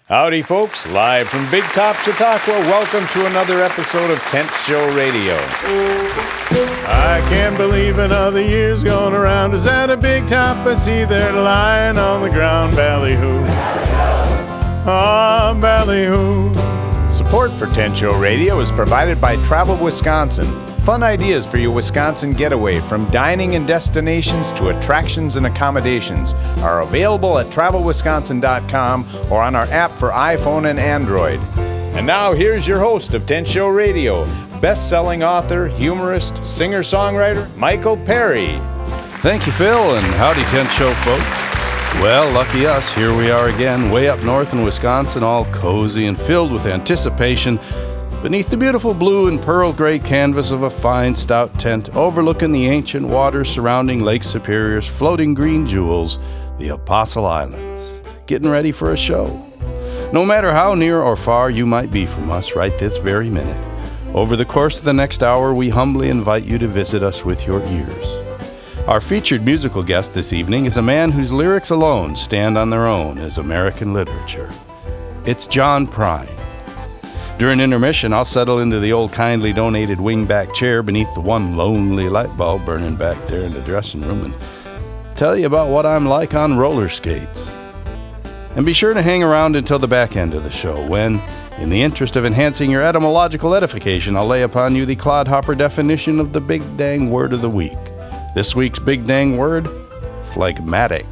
Howdy, folks. Live from Big Top, Chautauqua. Welcome to another episode of Tent Show Radio. I can't believe another year's going around. Is that a Big Top I see there lying on the ground? Ballyhoo. Ah, ballyhoo. Support for Tent Show Radio is provided by Travel Wisconsin. Fun ideas for your Wisconsin getaway, from dining and destinations to attractions and accommodations, are available at travelwisconsin.com or on our app for iPhone and Android. And now here's your host of Tent Show Radio, best-selling author, humorist, singer-songwriter, Michael Perry. Thank you, Phil, and howdy, Tent Show folks. Well, lucky us, here we are again, way up north in Wisconsin, all cozy and filled with anticipation, beneath the beautiful blue and pearl gray canvas of a fine, stout tent overlooking the ancient waters surrounding Lake Superior's floating green jewels, the Apostle Islands, getting ready for a show. No matter how near or far you might be from us right this very minute, over the course of the next hour, we humbly invite you to visit us with your ears. Our featured musical guest this evening is a man whose lyrics alone stand on their own as American literature. It's John Prine. During intermission, I'll settle into the old kindly donated wingback chair beneath the one lonely light bulb burning back there in the dressing room and tell you about what I'm like on roller skates. And be sure to hang around until the back end of the show when, in the interest of enhancing your etymological edification, I'll lay upon you the clodhopper definition of the big dang word of the week. This week's big dang word, phlegmatic.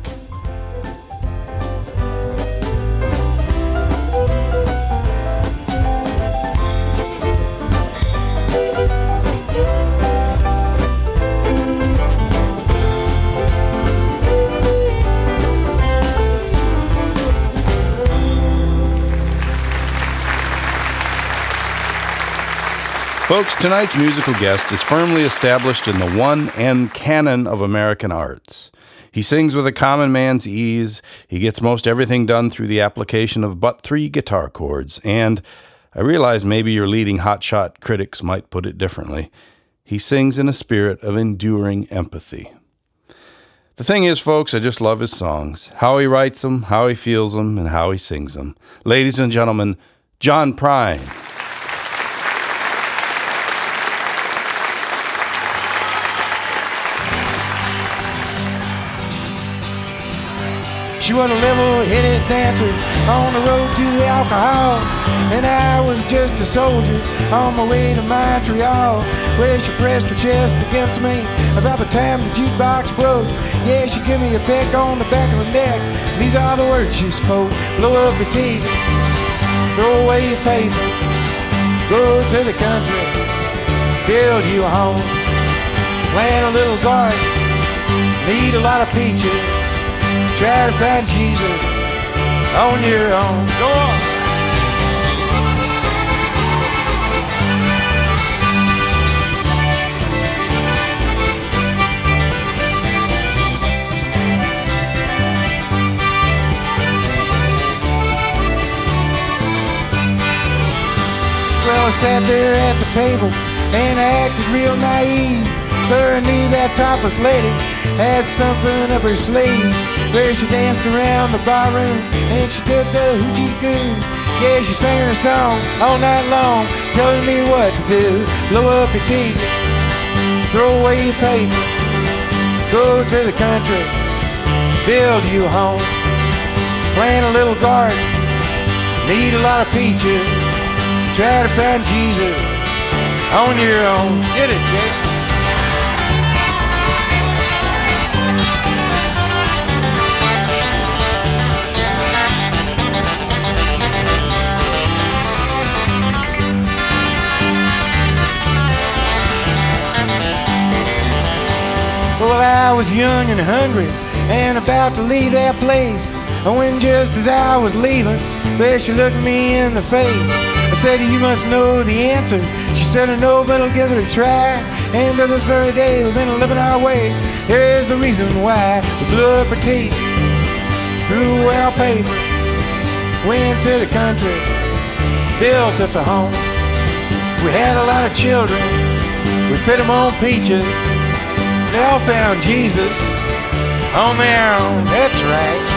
Folks, tonight's musical guest is firmly established in the one-N canon of American arts. He sings with a common man's ease, he gets most everything done through the application of but 3 guitar chords, and, I realize maybe your leading hotshot critics might put it differently, he sings in a spirit of enduring empathy. The thing is, folks, I just love his songs, how he writes them, how he feels them, and how he sings them. Ladies and gentlemen, John Prine. She was a level-headed dancer on the road to the alcohol, and I was just a soldier on my way to Montreal, where she pressed her chest against me about the time the jukebox broke. Yeah, she gave me a peck on the back of the neck. These are the words she spoke: blow up the TV, throw away your paper, go to the country, build you a home, plant a little garden, need a lot of peaches. Try to find Jesus on your own. Go on. Well, I sat there at the table and I acted real naive, for I knew that topless lady had something up her sleeve, where she danced around the barroom and she did the hoochie coo. Yeah, she sang her song all night long, telling me what to do. Blow up your tea, throw away your paper, go to the country, build you a home, plant a little garden, need a lot of peaches, try to find Jesus on your own. Get it, Jason. Well, I was young and hungry and about to leave that place, when just as I was leaving, there she looked me in the face. I said, you must know the answer. She said, I know, but I'll give it a try. And to this very day, we've been living our way. Here's the reason why. We blew up our teeth, threw away our paper, went to the country, built us a home. We had a lot of children, we fed them on peaches. They all found Jesus on their own. That's right.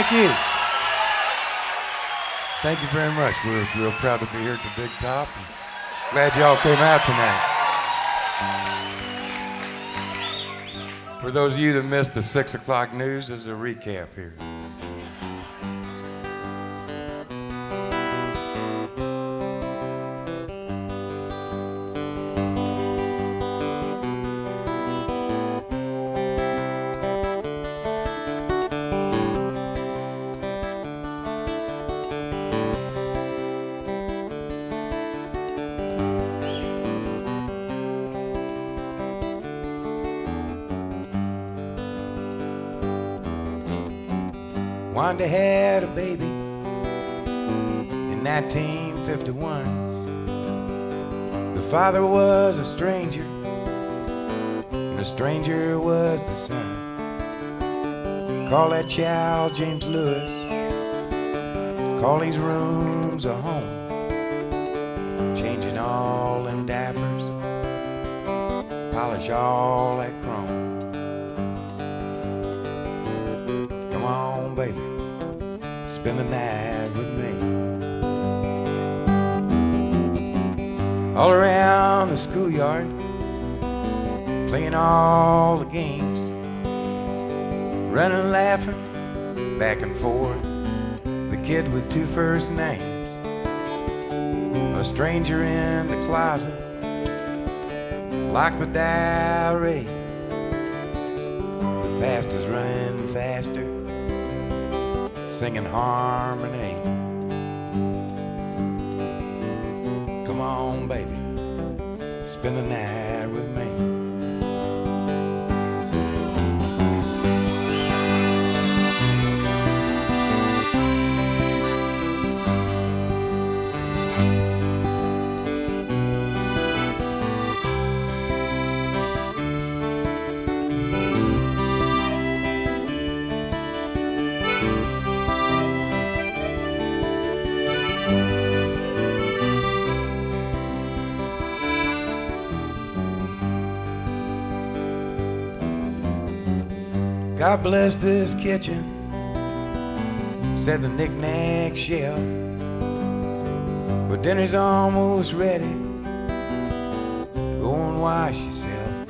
Thank you. Thank you very much. We're real proud to be here at the Big Top. And glad y'all came out tonight. For those of you that missed the 6 o'clock news, there's a recap here. Wanda had a baby in 1951. The father was a stranger, and the stranger was the son. Call that child James Lewis, call these rooms a home, changing all them diapers, polish all that chrome. Come on, baby, spend the night with me. All around the schoolyard, playing all the games, running, laughing, back and forth, the kid with 2 first names. A stranger in the closet, like the diary. The past is running faster, singing harmony. Come on, baby, spend the night with me. God bless this kitchen, said the knick-knack shelf. But dinner's almost ready, go and wash yourself.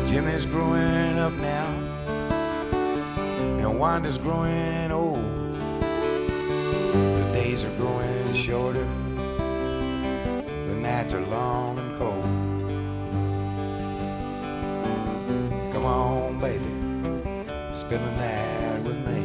Jimmy's growing up now, and Wanda's growing old. The days are growing shorter, the nights are long and cold. Come on, baby, spend the night with me.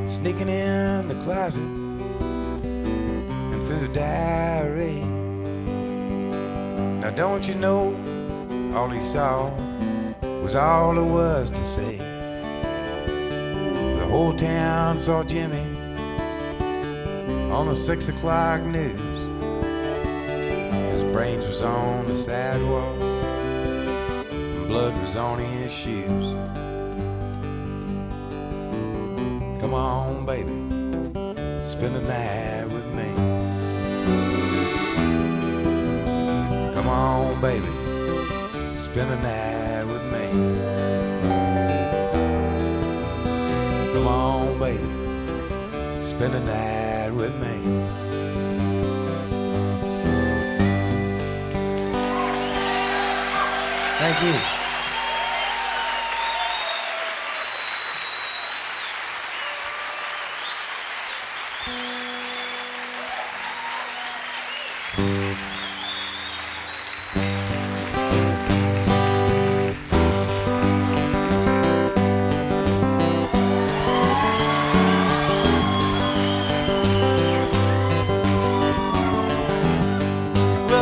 Sneaking in the closet and through the diary. Now don't you know, all he saw was all there was to say. The whole town saw Jimmy on the 6 o'clock news. His brains was on the sidewalk, and blood was on his shoes. Come on, baby, spend the night with me. Come on, baby, spend the night with me. Come on, baby, spend the night with me. Thank you.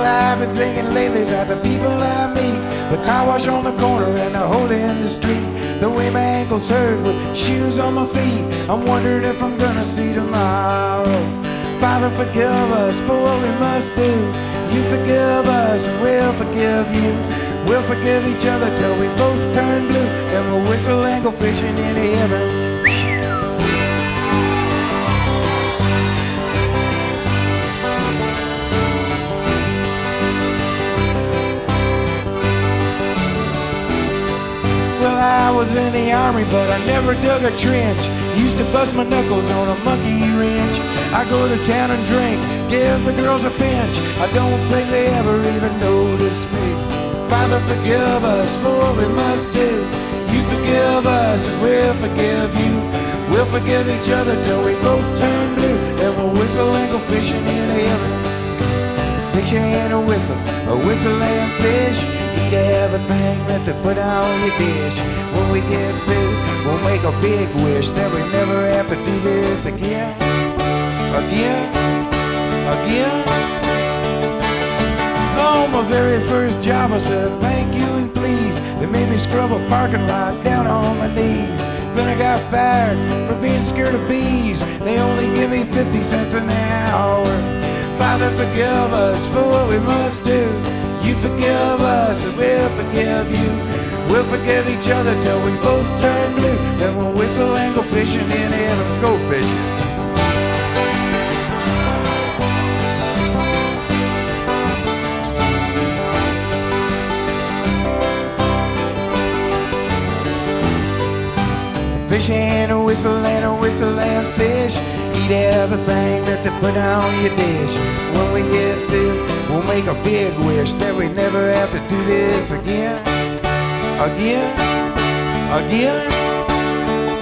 I've been thinking lately about the people I meet, the car wash on the corner and a hole in the street. The way my ankles hurt with shoes on my feet, I'm wondering if I'm gonna see tomorrow. Father, forgive us for what we must do. You forgive us and we'll forgive you. We'll forgive each other till we both turn blue. Then we'll whistle and go fishing in heaven. I was in the army, but I never dug a trench. Used to bust my knuckles on a monkey wrench. I go to town and drink, give the girls a pinch. I don't think they ever even notice me. Father, forgive us for what we must do. You forgive us and we'll forgive you. We'll forgive each other till we both turn blue. Then we'll whistle and go fishing in heaven. Fish and a whistle and fish. Eat everything that they put on your dish. When we get through, we'll make a big wish that we never have to do this again. On my very first job I said thank you and please. They made me scrub a parking lot down on my knees. Then I got fired for being scared of bees. They only give me 50 cents an hour. Father, forgive us for what we must do. You forgive us and we'll forgive you. We'll forgive each other till we both turn blue. Then we'll whistle and go fishing in heaven. Let's go fishing. Fish and a whistle and fish. Eat everything that they put on your dish. When we get through, we'll make a big wish that we never have to do this again.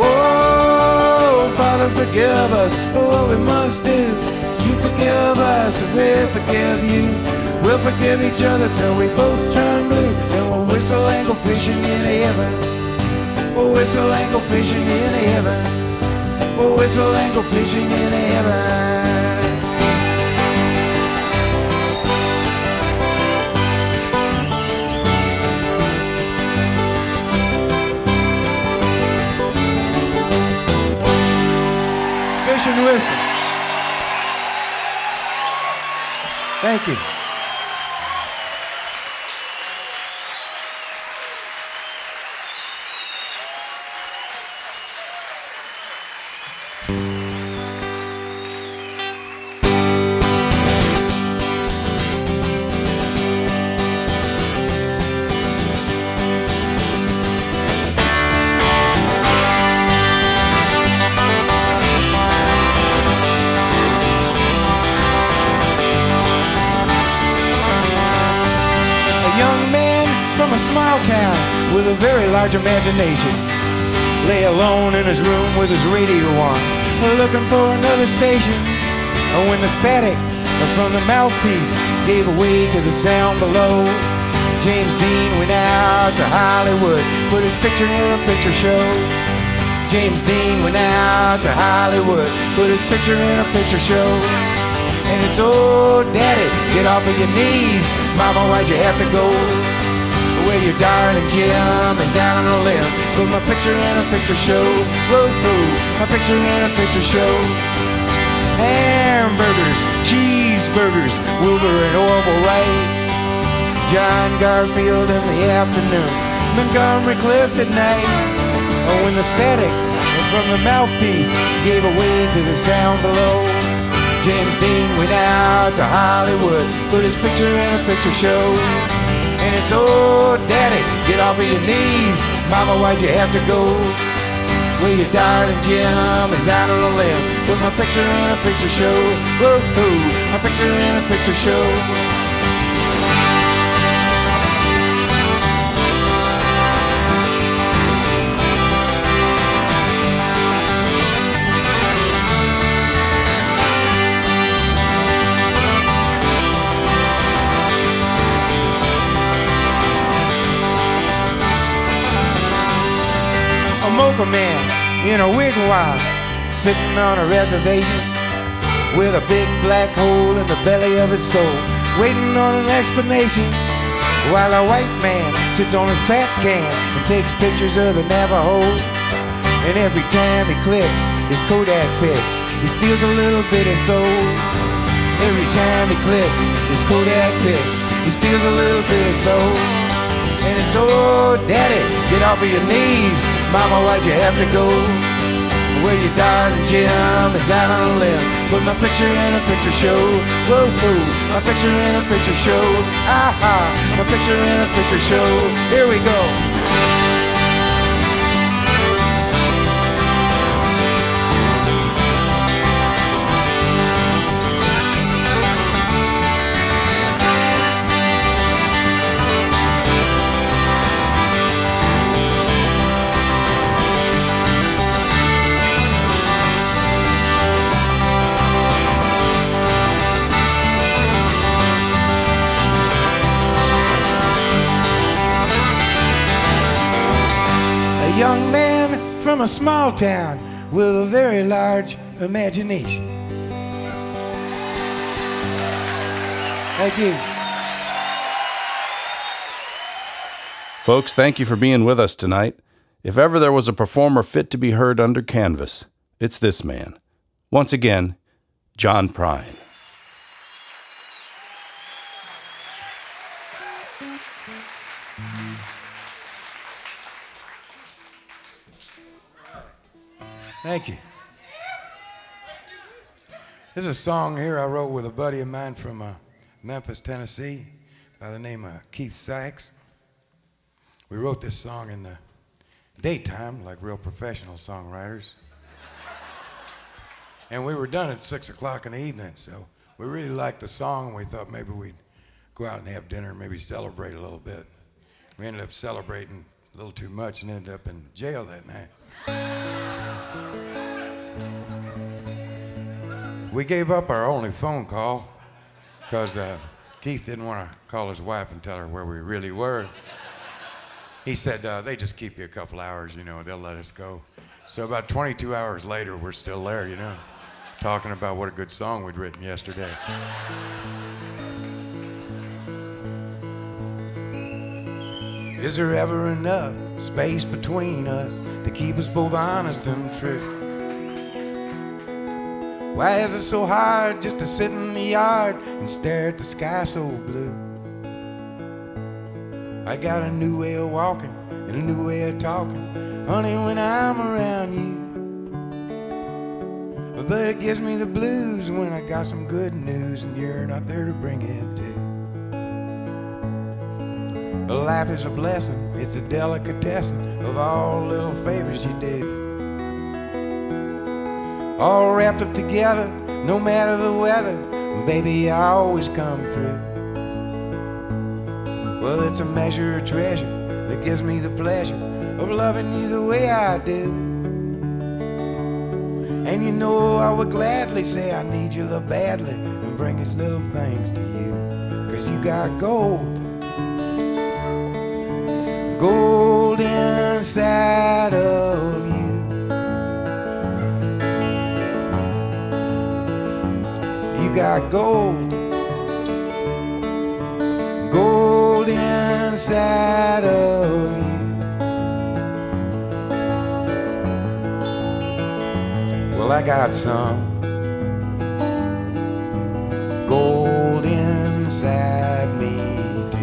Oh, Father, forgive us for what we must do. You forgive us and we'll forgive you. We'll forgive each other till we both turn blue. And we'll whistle and go fishing in heaven. We'll whistle and go fishing in heaven. We'll whistle and go fishing in heaven. Fish and whistle. Thank you. A small town with a very large imagination lay alone in his room with his radio on, looking for another station. And when the static from the mouthpiece gave way to the sound below, James Dean went out to Hollywood, put his picture in a picture show. James Dean went out to Hollywood, put his picture in a picture show. And it's, oh daddy, get off of your knees, mama, why'd you have to go? Where your darling Jim is out on a limb, put my picture in a picture show. Whoa, whoa, my picture in a picture show. Hamburgers, cheeseburgers, Wilbur and Orville Wright, John Garfield in the afternoon, Montgomery Clift at night. Oh, when the static from the mouthpiece gave way to the sound below, James Dean went out to Hollywood, put his picture in a picture show. And it's, oh, daddy, get off of your knees, mama, why'd you have to go? Well, your darling Jim is out on a limb, put my picture in a picture show. Whoa, whoa, my picture in a picture show. Mocha man in a wigwam, sitting on a reservation with a big black hole in the belly of his soul, waiting on an explanation while a white man sits on his fat can and takes pictures of the Navajo. And every time he clicks his Kodak pics, he steals a little bit of soul. Every time he clicks his Kodak pics, he steals a little bit of soul. And it's, oh, daddy, get off of your knees. Mama, why'd you have to go? Well, your darling Jim is out on a limb. Put my picture in a picture show. Whoa, whoa, my picture in a picture show. Aha, my picture in a picture show. Here we go. A young man from a small town with a very large imagination. Thank you. Folks, thank you for being with us tonight. If ever there was a performer fit to be heard under canvas, it's this man. Once again, John Prine. Thank you. There's a song here I wrote with a buddy of mine from Memphis, Tennessee, by the name of Keith Sykes. We wrote this song in the daytime, like real professional songwriters. And we were done at 6 o'clock in the evening, so we really liked the song, and we thought maybe we'd go out and have dinner and maybe celebrate a little bit. We ended up celebrating a little too much and ended up in jail that night. We gave up our only phone call because Keith didn't want to call his wife and tell her where we really were. He said, they just keep you a couple hours, you know, they'll let us go. So about 22 hours later, we're still there, you know, talking about what a good song we'd written yesterday. Is there ever enough space between us to keep us both honest and true? Why is it so hard just to sit in the yard and stare at the sky so blue? I got a new way of walking and a new way of talking, honey, when I'm around you. But it gives me the blues when I got some good news and you're not there to bring it to. Life is a blessing, it's a delicatessen of all little favors you do. All wrapped up together, no matter the weather, baby, I always come through. Well, it's a measure of treasure that gives me the pleasure of loving you the way I do. And you know I would gladly say I need you love badly and bring these little things to you. 'Cause you got gold, gold inside of you. You got gold, gold inside of you. Well, I got some gold inside me too.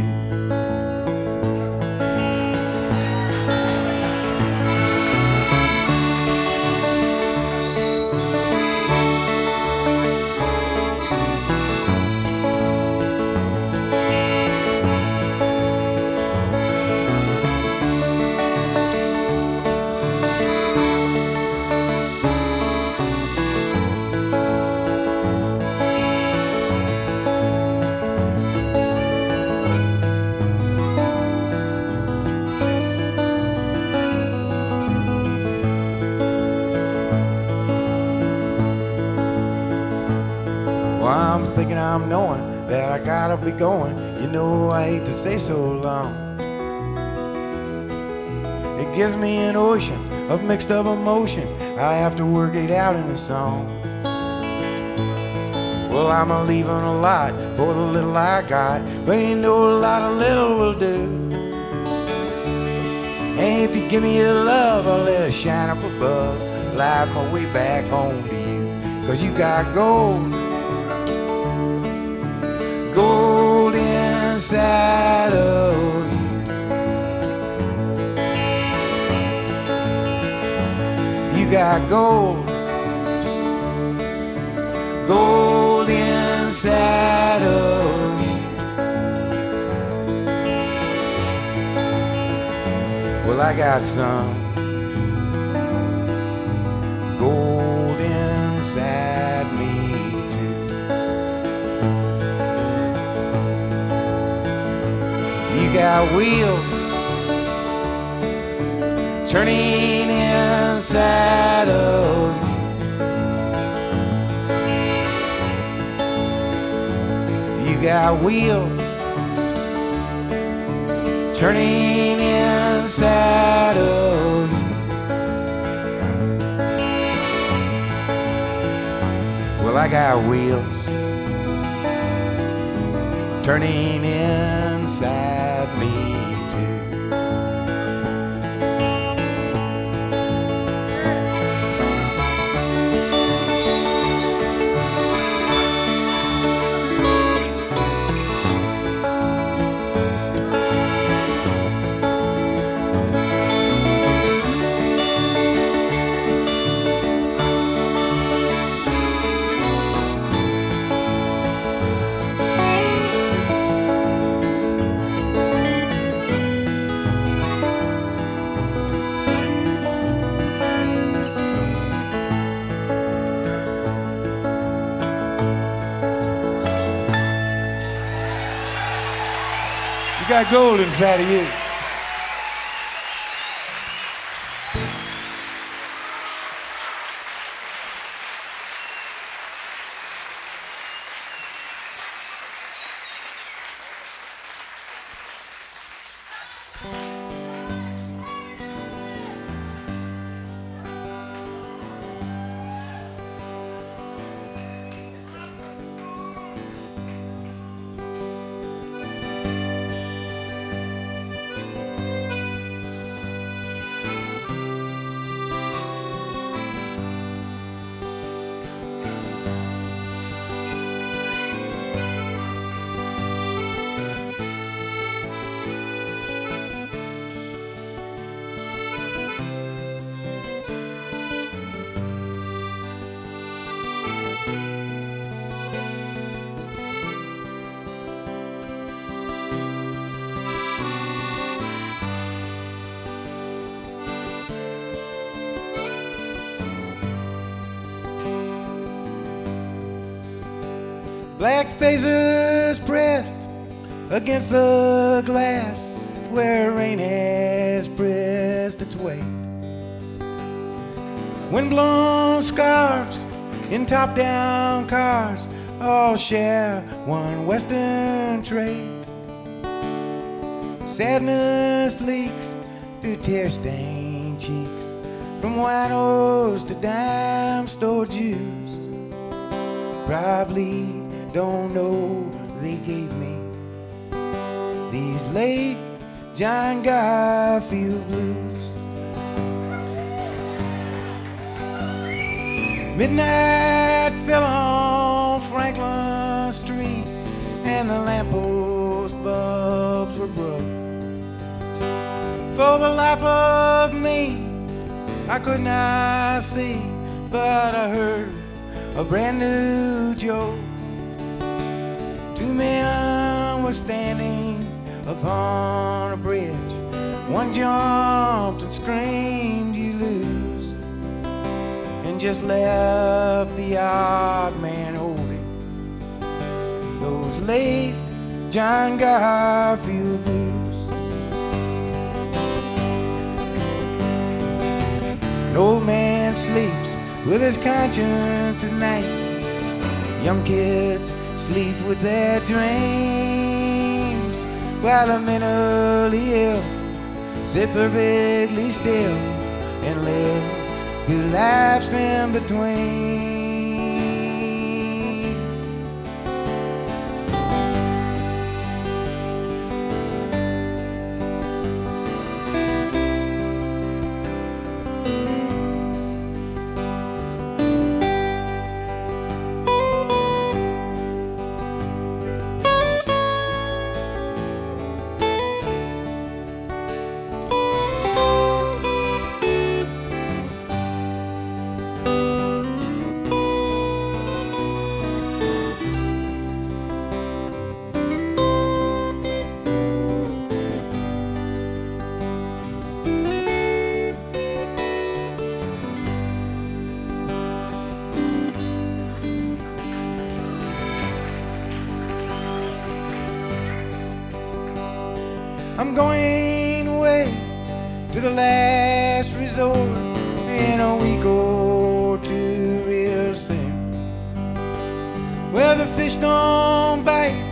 I'm thinking I'm knowing that I gotta be going. You know I hate to say so long. It gives me an ocean of mixed up emotion. I have to work it out in a song. Well, I'm a leaving a lot for the little I got, but you know a lot of little will do. And if you give me your love, I'll let it shine up above, light my way back home to you. 'Cause you got gold, gold inside of you. You got gold, gold inside of you. Well, I got some gold inside me too. You got wheels turning inside of you. You got wheels turning inside of you. Well, I got wheels turning inside me too. You got gold inside of you. Black faces pressed against the glass where rain has pressed its weight. Wind-blown scarves in top-down cars all share one western trade. Sadness leaks through tear-stained cheeks from winos to dime store Jews. Probably don't know they gave me these late John Garfield blues. Midnight fell on Franklin Street and the lamppost bulbs were broke. For the life of me I could not see, but I heard a brand new joke. Two men were standing upon a bridge. One jumped and screamed, "You lose," and just left the odd man holding those late John Garfield blues. An old man sleeps with his conscience at night. Young kids sleep with their dreams, while the mentally ill sit perfectly still and live good lives in between. I'm going away to the last resort in a week or two real soon. Well, the fish don't bite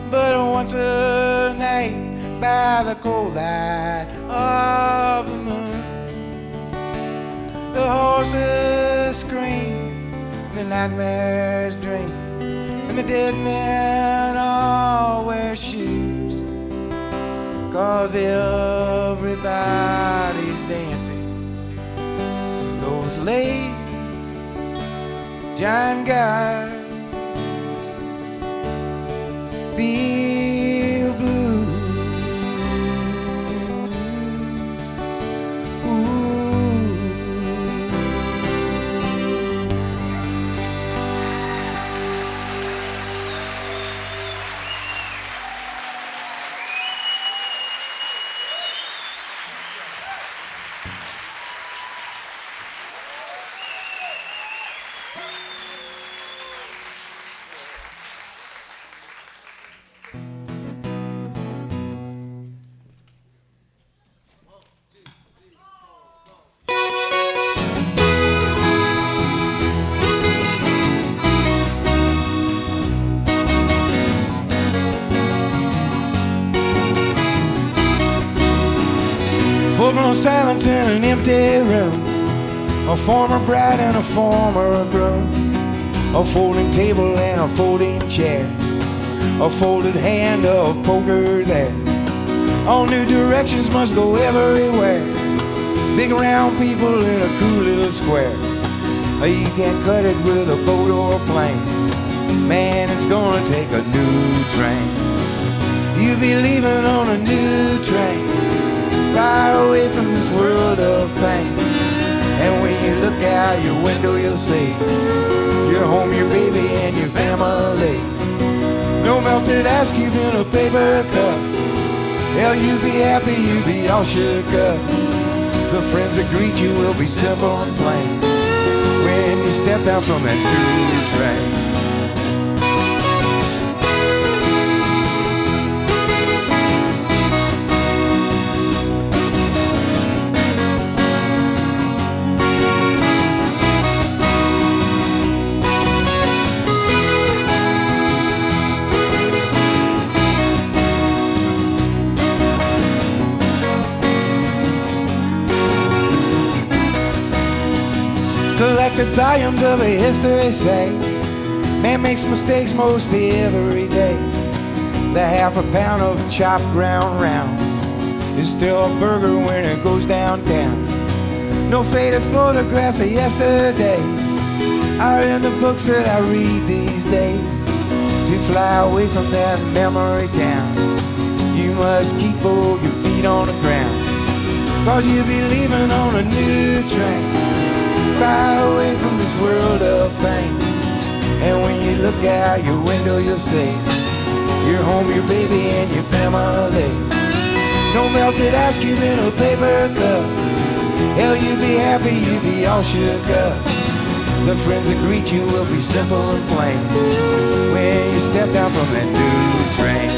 but once a night by the cold light of the moon. The horses scream, the nightmares dream, and the dead men all wear shoes, 'cause everybody's dancing those late giant guys feel blue. Full-blown silence in an empty room, a former bride and a former groom, a folding table and a folding chair, a folded hand of poker there. All new directions must go everywhere, big round people in a cool little square. You can't cut it with a boat or a plane, man, it's gonna take a new train. You'll be leaving on a new train, far away from this world of pain. And when you look out your window, you'll see your home, your baby, and your family. No melted ice cubes in a paper cup. Hell, you be happy, you be all shook up. The friends that greet you will be simple and plain when you step down from that new train. Collected volumes of a history say man makes mistakes most every day. The half a pound of chopped ground round is still a burger when it goes downtown. No faded photographs of yesterdays are in the books that I read these days. To fly away from that memory town, you must keep both your feet on the ground, 'cause you'll be leaving on a new train, far away from this world of pain. And when you look out your window, you'll see your home, your baby, and your family. No melted ice cube in a paper cup. Hell, you be happy, you be all shook up. The friends that greet you will be simple and plain when you step down from that new train.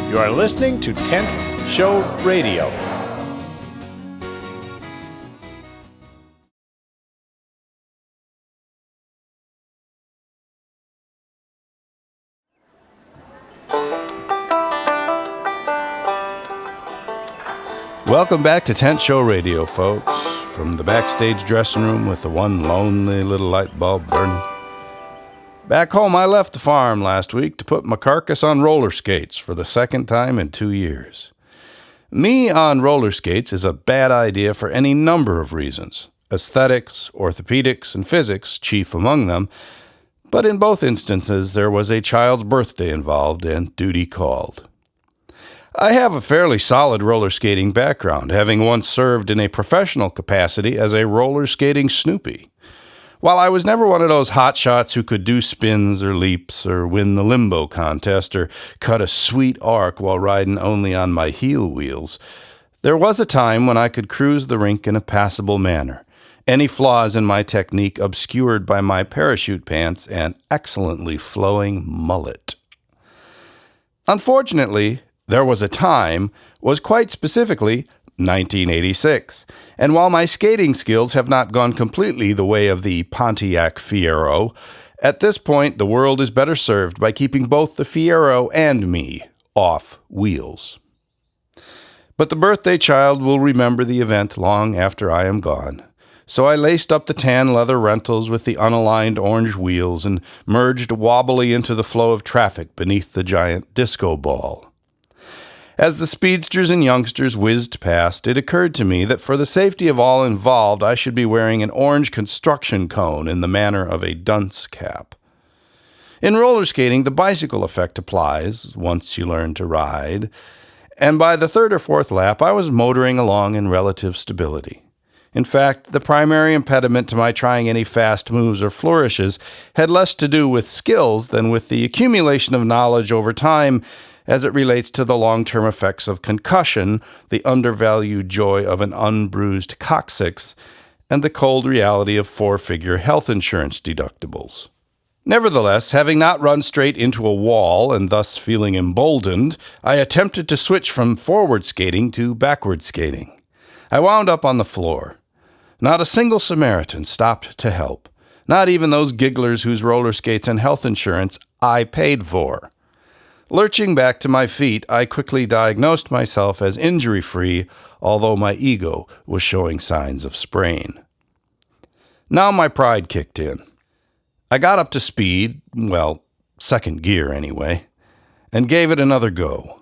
You are listening to Tent Show Radio. Welcome back to Tent Show Radio, folks. From the backstage dressing room with the one lonely little light bulb burning. Back home, I left the farm last week to put my carcass on roller skates for the second time in 2 years. Me on roller skates is a bad idea for any number of reasons. Aesthetics, orthopedics, and physics chief among them. But in both instances, there was a child's birthday involved and duty called. I have a fairly solid roller skating background, having once served in a professional capacity as a roller skating Snoopy. While I was never one of those hotshots who could do spins or leaps or win the limbo contest or cut a sweet arc while riding only on my heel wheels, there was a time when I could cruise the rink in a passable manner, any flaws in my technique obscured by my parachute pants and excellently flowing mullet. Unfortunately, there was a time, was quite specifically 1986, and while my skating skills have not gone completely the way of the Pontiac Fiero, at this point the world is better served by keeping both the Fiero and me off wheels. But the birthday child will remember the event long after I am gone. So I laced up the tan leather rentals with the unaligned orange wheels and merged wobbly into the flow of traffic beneath the giant disco ball. As the speedsters and youngsters whizzed past, it occurred to me that for the safety of all involved, I should be wearing an orange construction cone in the manner of a dunce cap. In roller skating, the bicycle effect applies once you learn to ride, and by the third or fourth lap, I was motoring along in relative stability. In fact, the primary impediment to my trying any fast moves or flourishes had less to do with skills than with the accumulation of knowledge over time as it relates to the long-term effects of concussion, the undervalued joy of an unbruised coccyx, and the cold reality of four-figure health insurance deductibles. Nevertheless, having not run straight into a wall and thus feeling emboldened, I attempted to switch from forward skating to backward skating. I wound up on the floor. Not a single Samaritan stopped to help, not even those gigglers whose roller skates and health insurance I paid for. Lurching back to my feet, I quickly diagnosed myself as injury-free, although my ego was showing signs of sprain. Now my pride kicked in. I got up to speed, well, second gear anyway, and gave it another go.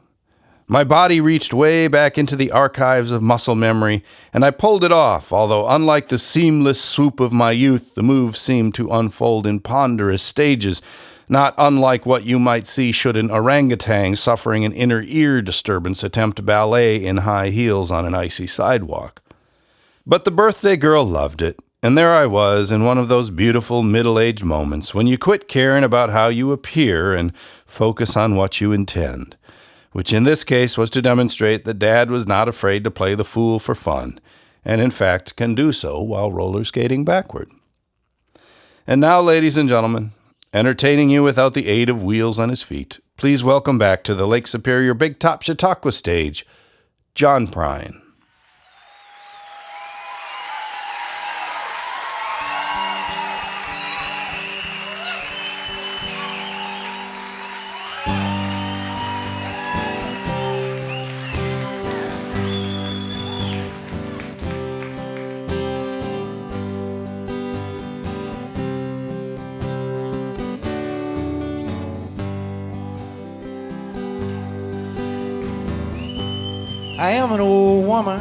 My body reached way back into the archives of muscle memory, and I pulled it off, although unlike the seamless swoop of my youth, the move seemed to unfold in ponderous stages, not unlike what you might see should an orangutan suffering an inner ear disturbance attempt ballet in high heels on an icy sidewalk. But the birthday girl loved it, and there I was in one of those beautiful middle-aged moments when you quit caring about how you appear and focus on what you intend, which in this case was to demonstrate that Dad was not afraid to play the fool for fun, and in fact can do so while roller skating backward. And now, ladies and gentlemen, entertaining you without the aid of wheels on his feet, please welcome back to the Lake Superior Big Top Chautauqua stage, John Prine. I am an old woman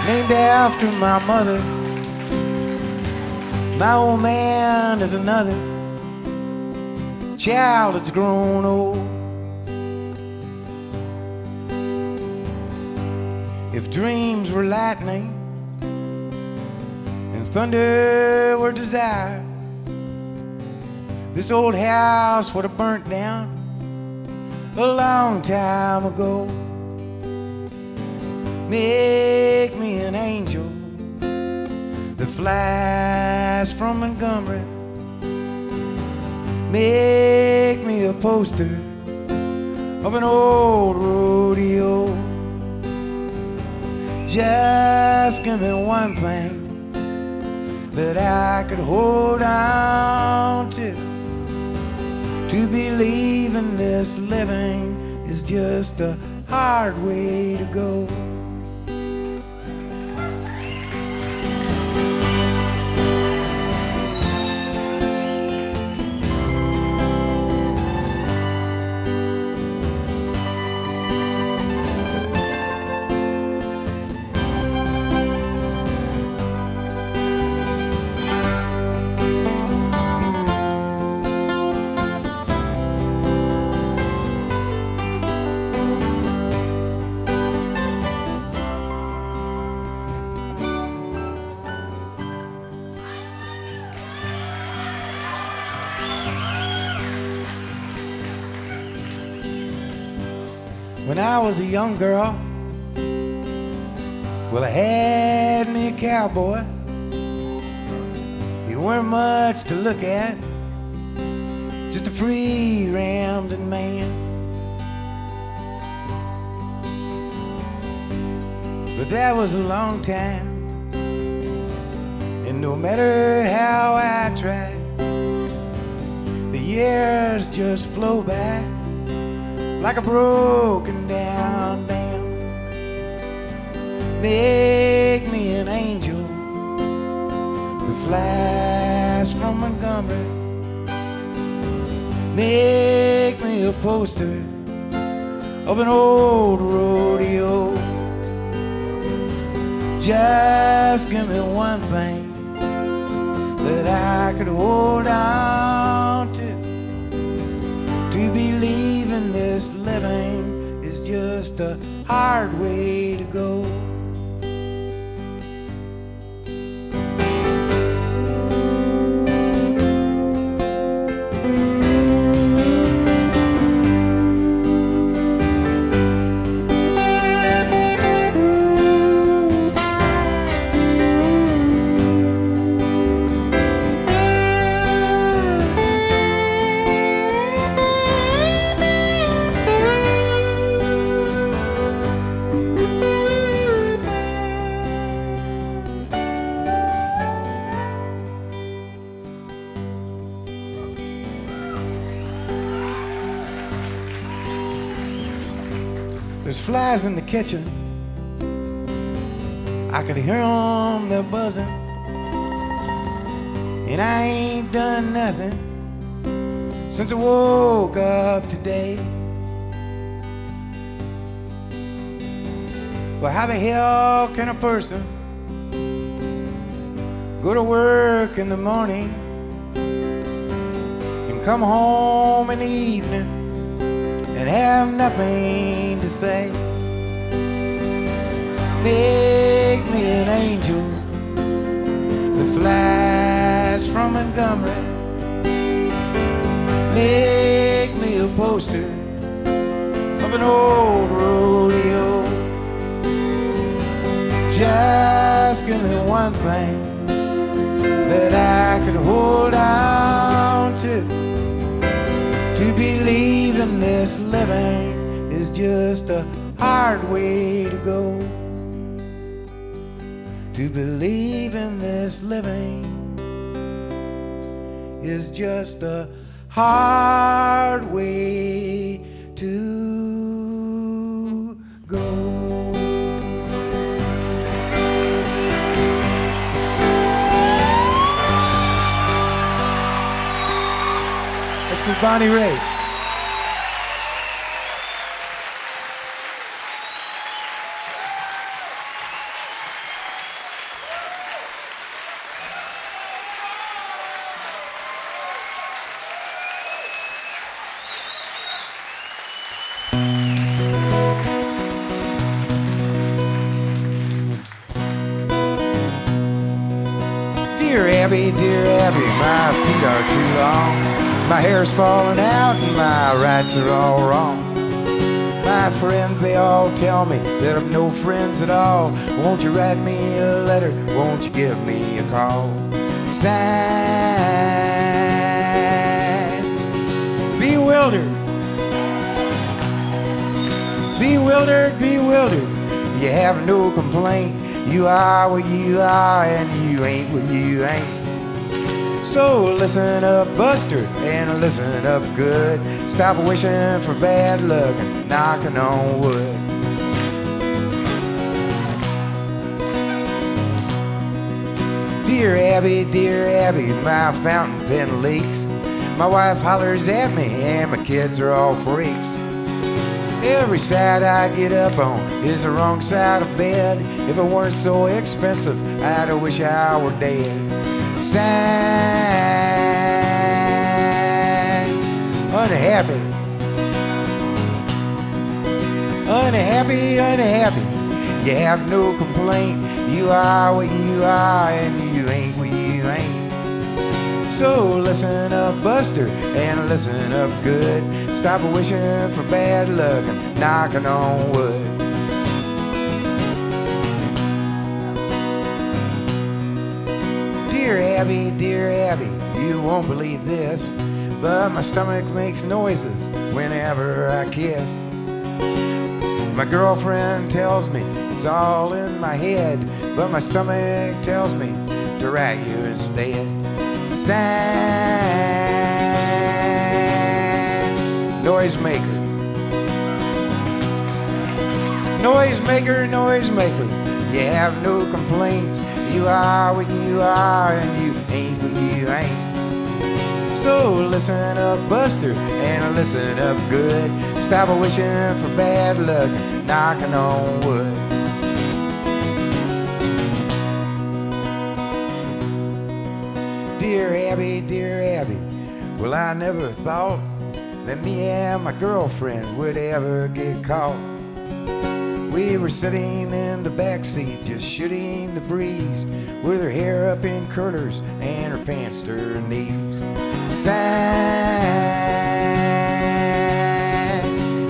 named after my mother. My old man is another child that's grown old. If dreams were lightning and thunder were desire, this old house would have burnt down a long time ago. Make me an angel that flies from Montgomery. Make me a poster of an old rodeo. Just give me one thing that I could hold on to believe in this living is just the hard way to go. When I was a young girl, Well, I had me a cowboy. He weren't much to look at, just a free-rammed man. But that was a long time, and no matter how I tried, the years just flow by like a broken down dam. Make me an angel who flies from Montgomery. Make me a poster of an old rodeo. Just give me one thing that I could hold on to. To believe in this living is just a hard way to go. There's flies in the kitchen. I could hear them, they're buzzing. And I ain't done nothing since I woke up today. Well, how the hell can a person go to work in the morning and come home in the evening and have nothing to say? Make me an angel that flies from Montgomery. Make me a poster of an old rodeo. Just give me one thing that I can hold on to. To believe in this living is just a hard way to go. To believe in this living is just a hard way to go. Let's do Bonnie Raitt. Dear Abby, my feet are too long. My hair's falling out and my rights are all wrong. My friends, they all tell me that I'm no friends at all. Won't you write me a letter? Won't you give me a call? Signs. Bewildered. Bewildered, bewildered. You have no complaint. You are what you are and you ain't what you ain't. So listen up, Buster, and listen up good. Stop wishing for bad luck and knocking on wood. Dear Abby, my fountain pen leaks. My wife hollers at me and my kids are all freaks. Every side I get up on is the wrong side of bed. If it weren't so expensive, I'd wish I were dead. Signs. Unhappy. Unhappy, unhappy. You have no complaint. You are what you are and you ain't what you ain't. So listen up, Buster, and listen up good. Stop wishing for bad luck and knocking on wood. heavy, you won't believe this, but my stomach makes noises whenever I kiss. My girlfriend tells me it's all in my head, but my stomach tells me to write you instead. Sign, noisemaker. Noisemaker, noisemaker, you have no complaints. You are what you are, and you ain't what you ain't. So listen up, Buster, and listen up good. Stop wishing for bad luck, knocking on wood. Dear Abby, well, I never thought that me and my girlfriend would ever get caught. We were sitting in the backseat, just shooting the breeze, with her hair up in curlers and her pants to her knees. Sign,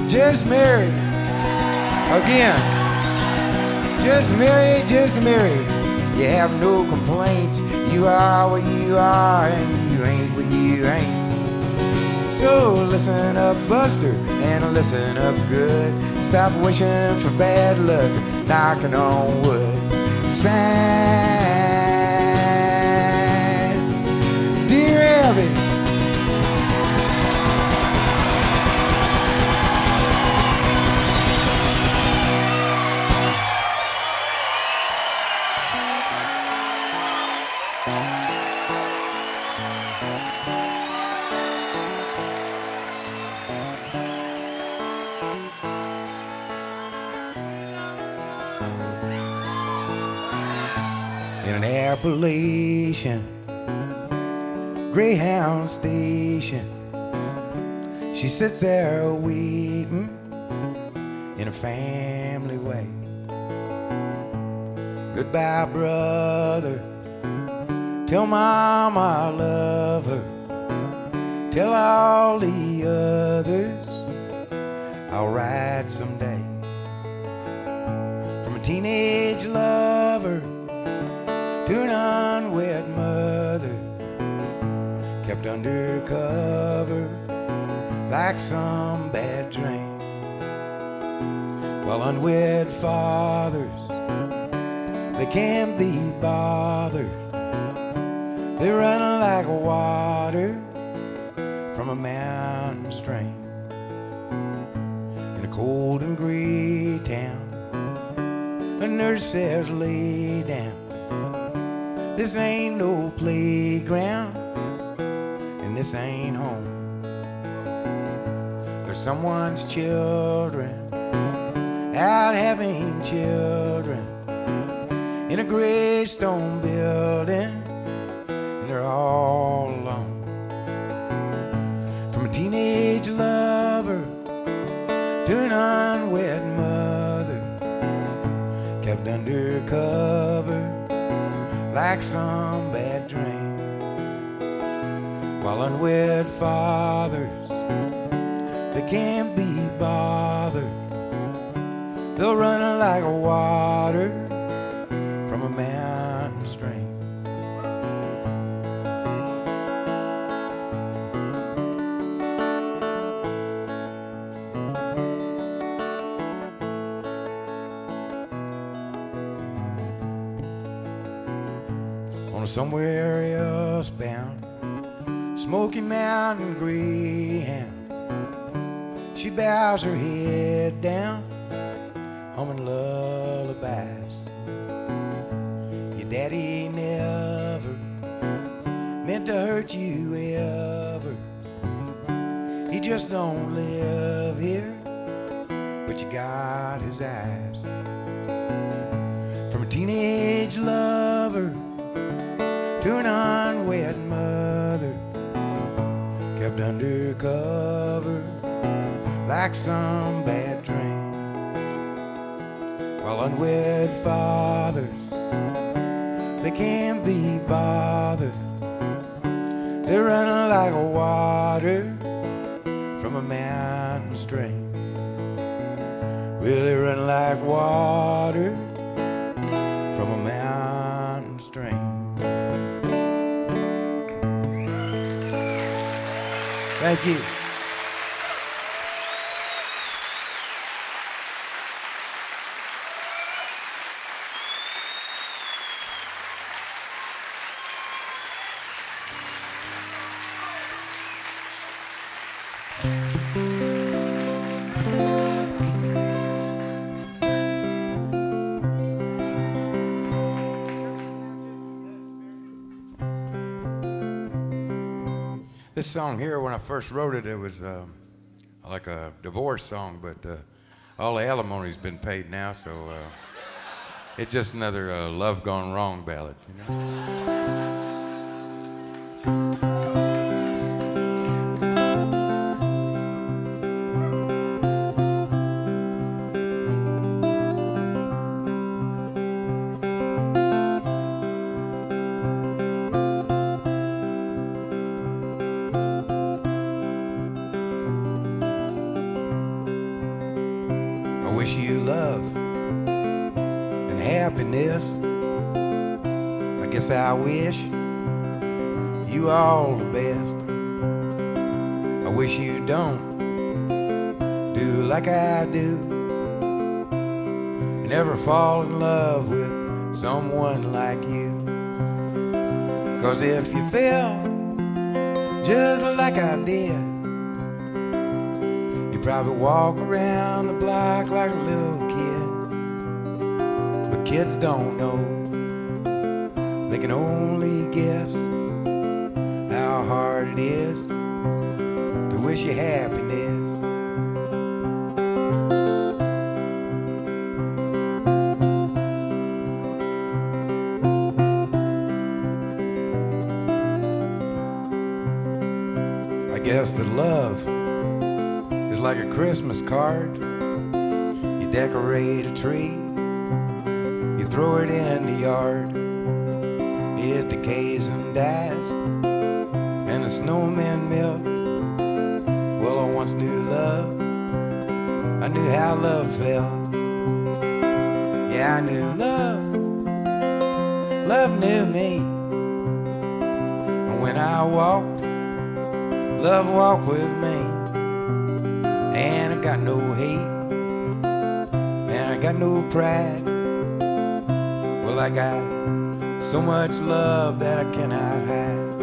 just married. Again, just married, just married. You have no complaints. You are what you are, and you ain't what you ain't. So listen up, Buster, and listen up good. Stop wishing for bad luck, knocking on wood. Sign, dear Abby. In an Appalachian Greyhound station, she sits there waiting in a family way. Goodbye, brother. Tell Mom I love her. Tell all the others I'll ride someday. From a teenage lover to an unwed mother, kept undercover like some bad dream. While unwed fathers, they can't be bothered. They run like water from a mountain stream. In a cold and gray town, a nurse says lay down. This ain't no playground, and this ain't home. There's someone's children out having children in a gray stone building, and they're all alone. From a teenage lover to an unwed mother, kept undercover like some bad dream. While unwed fathers, they can't be bothered. They'll run like water from a mountain stream. On somewhere else bound, Smoky Mountain Greyhound, she bows her head down, humming lullabies. Your daddy never meant to hurt you ever. He just don't live here, but you got his eyes. From a teenage lover to an unwed mother, kept undercover like some bad dream. While unwed fathers, they can't be bothered. They're running like water from a mountain stream. Well, they run like water from a mountain stream. Thank you. This song here, when I first wrote it, it was like a divorce song, but all the alimony's been paid now, so it's just another love gone wrong ballad, you know? I wish you love and happiness. I guess I wish you all the best. I wish you don't do like I do and never fall in love with someone like you. 'Cause if you fell just like I did, probably walk around the block like a little kid. But kids don't know, they can only guess how hard it is to wish you happiness. I guess that love like a Christmas card. You decorate a tree, you throw it in the yard, it decays and dies, and the snowmen melt. Well, I once knew love, I knew how love felt. Yeah, I knew love, love knew me. And when I walked, love walked with me. And I got no hate, and I got no pride. Well, I got so much love that I cannot hide.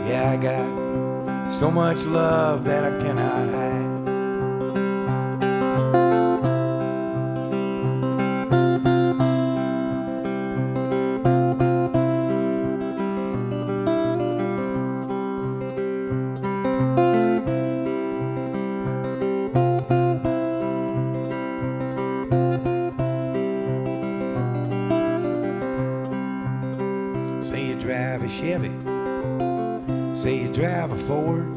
Yeah, I got so much love that I cannot hide. Say you drive a Chevy, say you drive a Ford.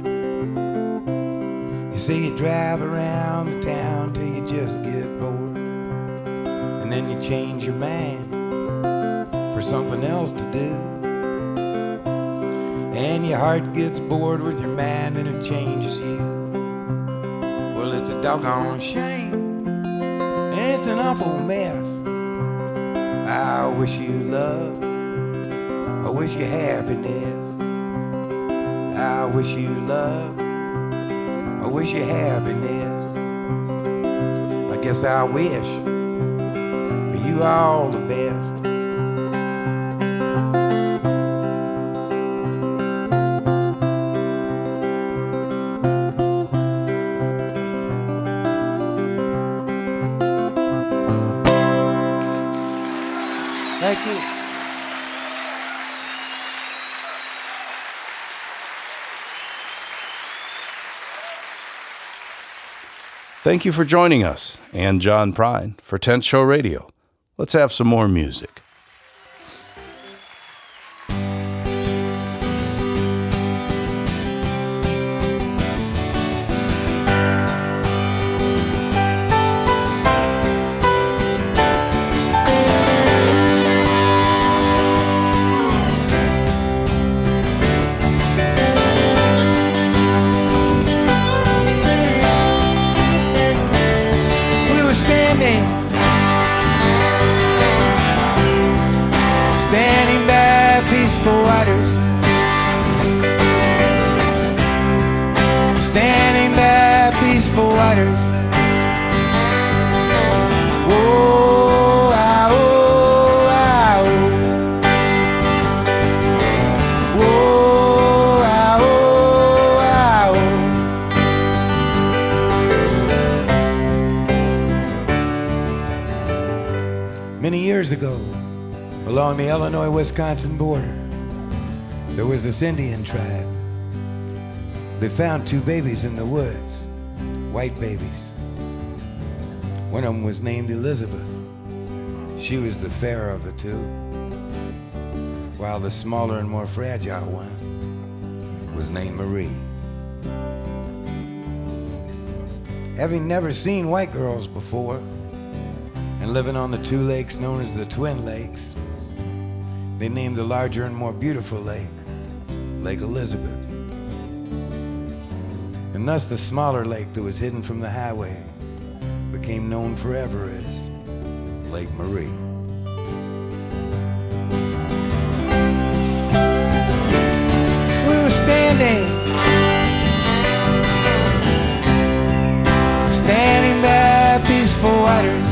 You say you drive around the town till you just get bored. And then you change your mind for something else to do. And your heart gets bored with your mind and it changes you. Well, it's a doggone shame, and it's an awful mess. I wish you love, I wish you happiness. I wish you love, I wish you happiness. I guess I wish you all the best. Thank you. Thank you for joining us, and John Prine, for Tent Show Radio. Let's have some more music. waters. Whoa, ah, oh, ah, oh. Whoa, ah, oh, ah, oh. Many years ago, along the Illinois-Wisconsin border, there was this Indian tribe. They found 2 babies in the woods, white babies. One of them was named Elizabeth. She was the fairer of the 2, while the smaller and more fragile one was named Marie. Having never seen white girls before, and living on the 2 lakes known as the Twin Lakes, they named the larger and more beautiful lake, Lake Elizabeth. And thus the smaller lake that was hidden from the highway became known forever as Lake Marie. We were standing by peaceful waters,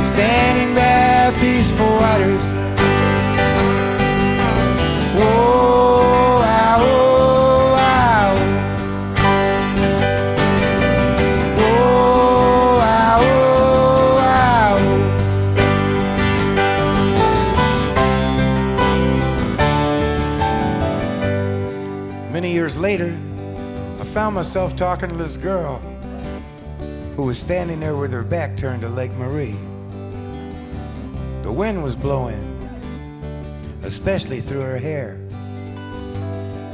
standing by peaceful waters. Whoa, ah, oh, ah, oh. Whoa, ah, oh, ah, oh. Many years later, I found myself talking to this girl who was standing there with her back turned to Lake Marie. The wind was blowing, especially through her hair.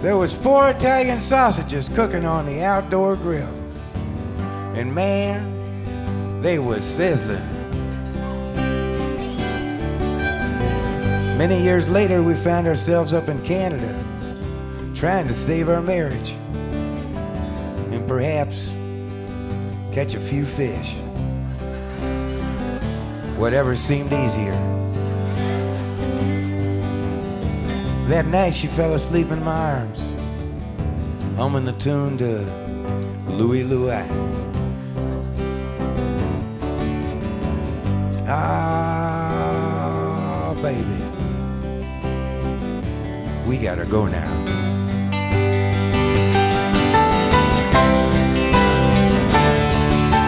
There was 4 Italian sausages cooking on the outdoor grill. And man, they was sizzling. Many years later, we found ourselves up in Canada, trying to save our marriage. And perhaps catch a few fish. Whatever seemed easier. That night she fell asleep in my arms, humming the tune to Louie Louie. Ah, baby, we gotta go now.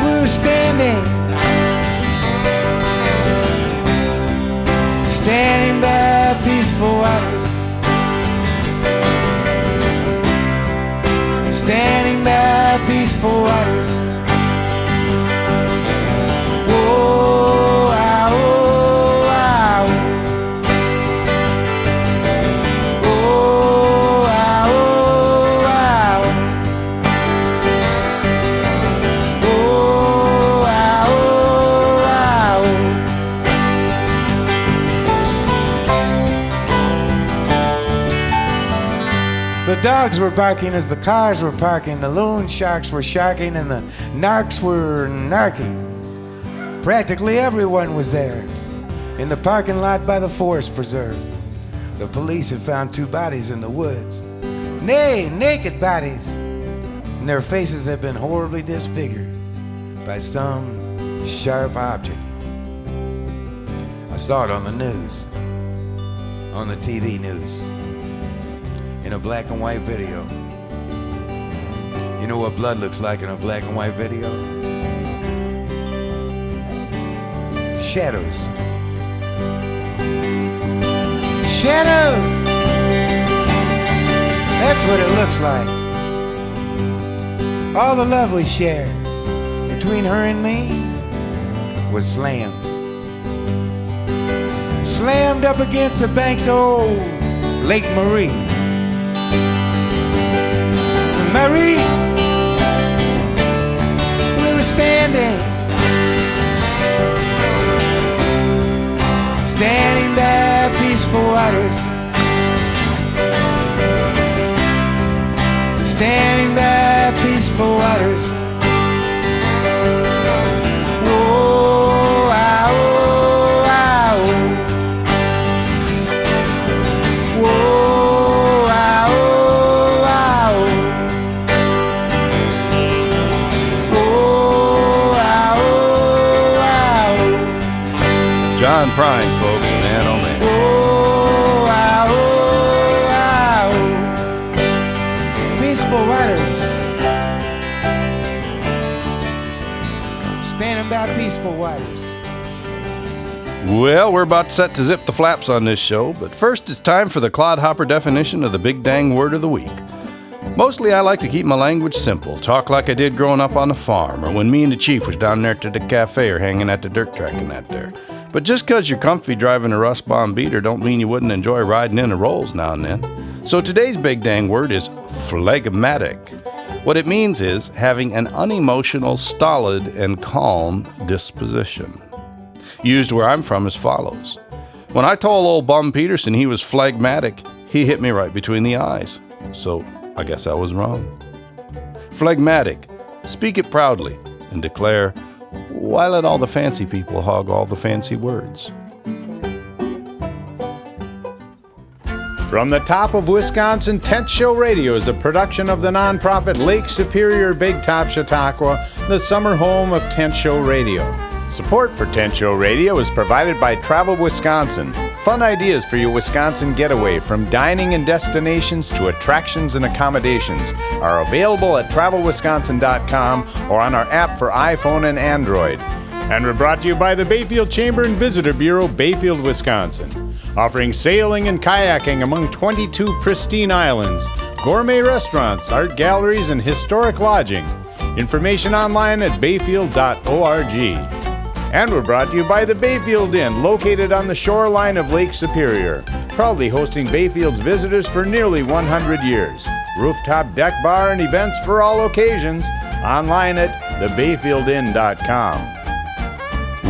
We were standing by peaceful waters, standing by peaceful waters. Whoa, ah, oh, ah, oh. Whoa, ah, oh, ah, oh. Whoa, ah, oh, ah, oh. The dogs were barking as the cars were parking, the loon sharks were sharking, and the narcs were narking. Practically everyone was there in the parking lot by the forest preserve. The police had found 2 bodies in the woods, nay, naked bodies, and their faces had been horribly disfigured by some sharp object. I saw it on the news, on the TV news, in a black and white video. You know what blood looks like in a black and white video? Shadows. Shadows! That's what it looks like. All the love we shared between her and me was slammed. Slammed up against the banks of old Lake Marie. Marie, we were standing by peaceful waters, standing by peaceful waters. Whoa, ah, oh, ah, oh. Whoa, ah, oh, ah, oh. Prine, folks. Man, oh man. Oh, Peaceful Riders. Standing by Peaceful Riders. Well, we're about set to zip the flaps on this show, but first it's time for the clodhopper definition of the big dang word of the week. Mostly I like to keep my language simple, talk like I did growing up on the farm, or when me and the chief was down there to the cafe or hanging at the dirt track and that there. But just 'cause you're comfy driving a rust bomb beater don't mean you wouldn't enjoy riding in the rolls now and then. So today's big dang word is phlegmatic. What it means is having an unemotional, stolid, and calm disposition. Used where I'm from as follows. When I told old Bum Peterson he was phlegmatic, he hit me right between the eyes. So I guess I was wrong. Phlegmatic. Speak it proudly and declare, why let all the fancy people hog all the fancy words? From the top of Wisconsin, Tent Show Radio is a production of the nonprofit Lake Superior Big Top Chautauqua, the summer home of Tent Show Radio. Support for Tent Show Radio is provided by Travel Wisconsin. Fun ideas for your Wisconsin getaway, from dining and destinations to attractions and accommodations, are available at travelwisconsin.com or on our app for iPhone and Android. And we're brought to you by the Bayfield Chamber and Visitor Bureau, Bayfield, Wisconsin, offering sailing and kayaking among 22 pristine islands, gourmet restaurants, art galleries, and historic lodging. Information online at bayfield.org. And we're brought to you by the Bayfield Inn, located on the shoreline of Lake Superior, proudly hosting Bayfield's visitors for nearly 100 years. Rooftop deck bar and events for all occasions. Online at thebayfieldinn.com.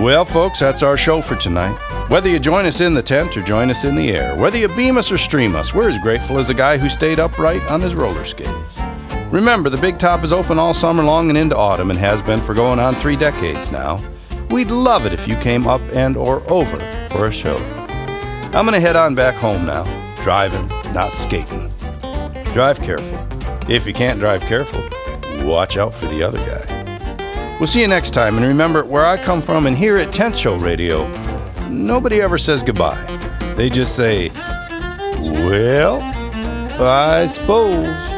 Well, folks, that's our show for tonight. Whether you join us in the tent or join us in the air, whether you beam us or stream us, we're as grateful as a guy who stayed upright on his roller skates. Remember, the Big Top is open all summer long and into autumn and has been for going on 3 decades now. We'd love it if you came up and or over for a show. I'm going to head on back home now. Driving, not skating. Drive careful. If you can't drive careful, watch out for the other guy. We'll see you next time, and remember, where I come from and here at Tent Show Radio, nobody ever says goodbye. They just say, well, I suppose.